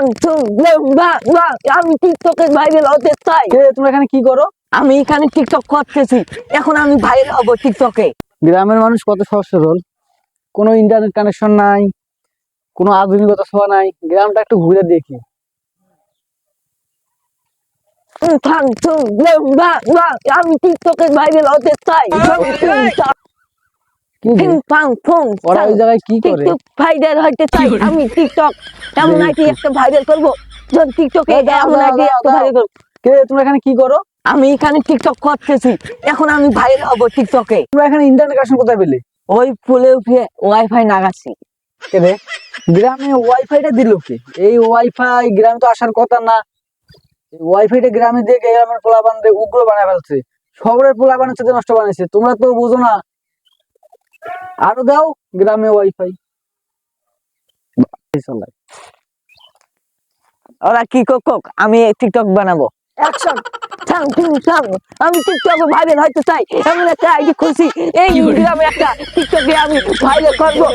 আমি টিকটকে ভাইরাল হতে চাই। তোমরা এখানে কি করো? আমি এখানে টিকটক করতেছি, এখন আমি ভাইরাল হব টিকটকে। গ্রামের মানুষ কত সহজ সরল, কোনো ইন্টারনেট কানেকশন নাই, কোনো আধুনিকতা ছোঁয়া নাই। গ্রামটা একটু ঘুরে দেখি। আমি টিকটকে ভাইরাল হতে চাই। কি রে? ওরা ওই জায়গায় কি করে? টিকটক ভাইরাল হতে চাই আমি। টিকটক এমন আইডি একটা ভাইরাল করব, যখন টিকটকে এমন আইডি একটা ভাইরাল করব। তোমরা এখানে কি করো? আমি এখানে টিকটক করতেছি, এখন আমি ভাইরাল হব টিকটকে। তোমরা এখানে ইন্টারনেট কানেকশন কোথায় পেলে? ওই ফুলে উঠে ওয়াইফাই নাগাছি। রে গ্রামে ওয়াইফাইটা দিল কে? এই ওয়াইফাই গ্রামে তো আসার কথা না। ওয়াইফাইটা গ্রামে দিয়ে গ্রামের পোলাপানদের উগ্র বানায় ফেলছে, শহরের পোলাপানের সাথে নষ্ট বানাইছে। তোমরা তো বুঝো না। আরো দাও গ্রামে ওয়াইফাই। ওরা কি কক, আমি টিকটক বানাবো। আমি টিকটকে ভাইরাল হতে চাই, এমন একটা আইডি খুলছি। এই গ্রামে একটা টিকটকে আমি ভাইরাল করবো।